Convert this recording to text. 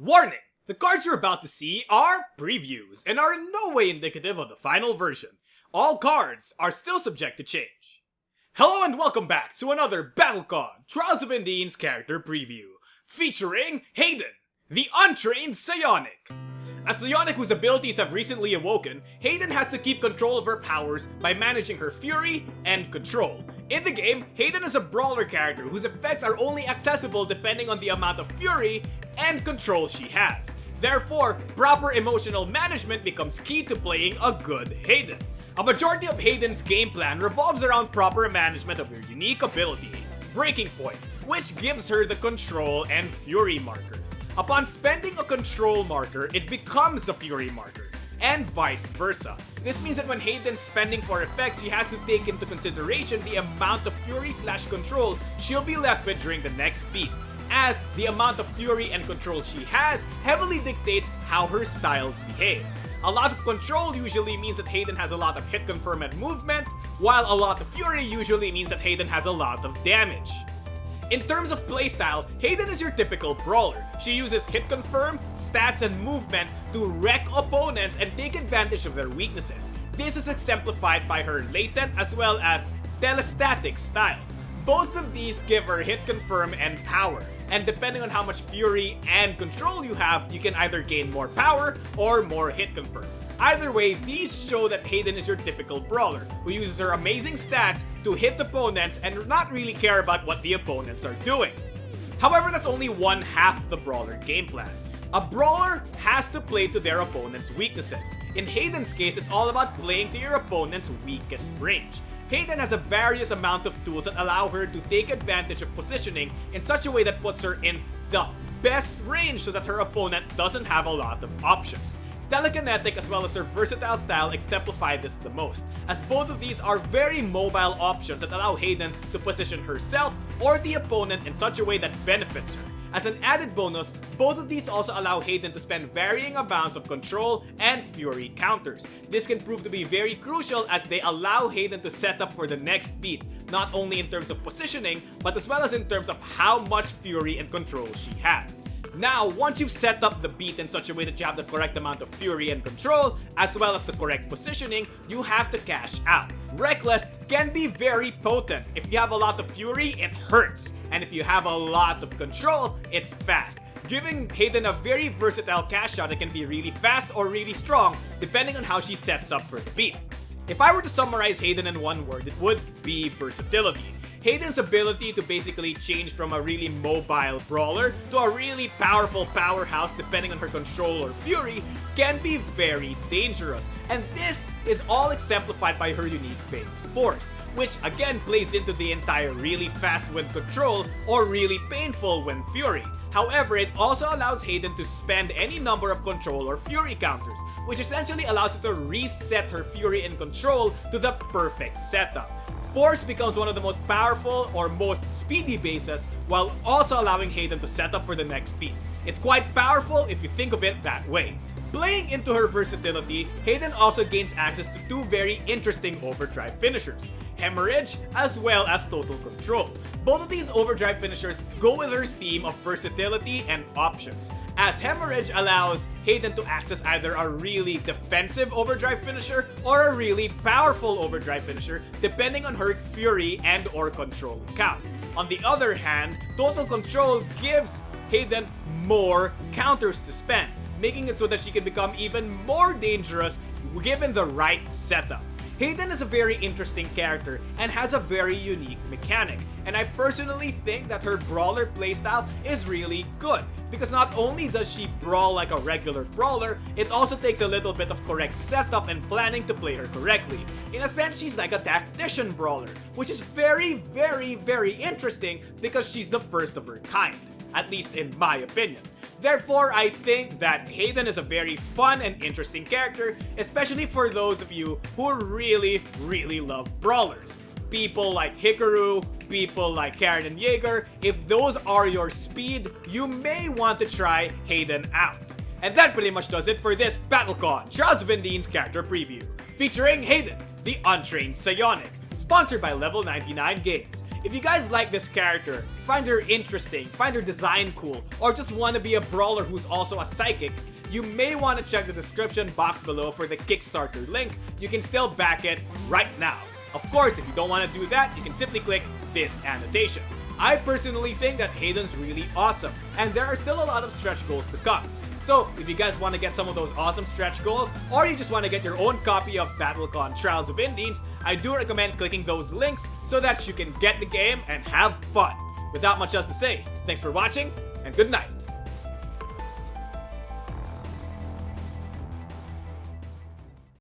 Warning! The cards you're about to see are previews and are in no way indicative of the final version. All cards are still subject to change. Hello and welcome back to another BattleCON Trials of Indine's character preview, featuring Hayden, the untrained psionic. A psionic whose abilities have recently awoken, Hayden has to keep control of her powers by managing her fury and control. In the game, Hayden is a brawler character whose effects are only accessible depending on the amount of fury and control she has. Therefore, proper emotional management becomes key to playing a good Hayden. A majority of Hayden's game plan revolves around proper management of her unique ability, Breaking Point, which gives her the control and fury markers. Upon spending a control marker, it becomes a fury marker, and vice versa. This means that when Hayden's spending for effects, she has to take into consideration the amount of fury/control she'll be left with during the next beat, as the amount of fury and control she has heavily dictates how her styles behave. A lot of control usually means that Hayden has a lot of hit confirm and movement, while a lot of fury usually means that Hayden has a lot of damage. In terms of playstyle, Hayden is your typical brawler. She uses hit confirm, stats, and movement to wreck opponents and take advantage of their weaknesses. This is exemplified by her latent as well as telestatic styles. Both of these give her hit confirm and power, and depending on how much fury and control you have, you can either gain more power or more hit confirm. Either way, these show that Hayden is your typical brawler, who uses her amazing stats to hit opponents and not really care about what the opponents are doing. However, that's only one half the brawler game plan. A brawler has to play to their opponent's weaknesses. In Hayden's case, it's all about playing to your opponent's weakest range. Hayden has a various amount of tools that allow her to take advantage of positioning in such a way that puts her in the best range so that her opponent doesn't have a lot of options. Telekinetic as well as her versatile style exemplify this the most, as both of these are very mobile options that allow Hayden to position herself or the opponent in such a way that benefits her. As an added bonus, both of these also allow Hayden to spend varying amounts of control and fury counters. This can prove to be very crucial as they allow Hayden to set up for the next beat, not only in terms of positioning, but as well as in terms of how much fury and control she has. Now, once you've set up the beat in such a way that you have the correct amount of fury and control, as well as the correct positioning, you have to cash out. Reckless can be very potent. If you have a lot of fury, it hurts. And if you have a lot of control, it's fast, giving Hayden a very versatile cash out that can be really fast or really strong, depending on how she sets up for the beat. If I were to summarize Hayden in one word, it would be versatility. Hayden's ability to basically change from a really mobile brawler to a really powerful powerhouse depending on her control or fury can be very dangerous, and this is all exemplified by her unique base force, which again plays into the entire really fast when control or really painful when fury. However, it also allows Hayden to spend any number of control or fury counters, which essentially allows her to reset her fury and control to the perfect setup. Force becomes one of the most powerful or most speedy bases, while also allowing Hayden to set up for the next beat. It's quite powerful if you think of it that way. Playing into her versatility, Hayden also gains access to two very interesting overdrive finishers, Hemorrhage as well as Total Control. Both of these overdrive finishers go with her theme of versatility and options, as Hemorrhage allows Hayden to access either a really defensive overdrive finisher or a really powerful overdrive finisher depending on her fury and or control count. On the other hand, Total Control gives Hayden more counters to spend, making it so that she can become even more dangerous given the right setup. Hayden is a very interesting character and has a very unique mechanic, and I personally think that her brawler playstyle is really good, because not only does she brawl like a regular brawler, it also takes a little bit of correct setup and planning to play her correctly. In a sense, she's like a tactician brawler, which is very interesting because she's the first of her kind, at least in my opinion. Therefore, I think that Hayden is a very fun and interesting character, especially for those of you who really love brawlers. People like Hikaru, people like Karen and Jaeger, if those are your speed, you may want to try Hayden out. And that pretty much does it for this BattleCON Trials of Indine's character preview, featuring Hayden, the untrained psionic, sponsored by Level 99 Games. if you guys like this character, find her interesting, find her design cool, or just want to be a brawler who's also a psychic, you may want to check the description box below for the Kickstarter link. You can still back it right now. Of course, if you don't want to do that, you can simply click this annotation. I personally think that Hayden's really awesome, and there are still a lot of stretch goals to come. So, if you guys want to get some of those awesome stretch goals, or you just want to get your own copy of BattleCON Trials of Indies, I do recommend clicking those links so that you can get the game and have fun. Without much else to say, thanks for watching, and good night.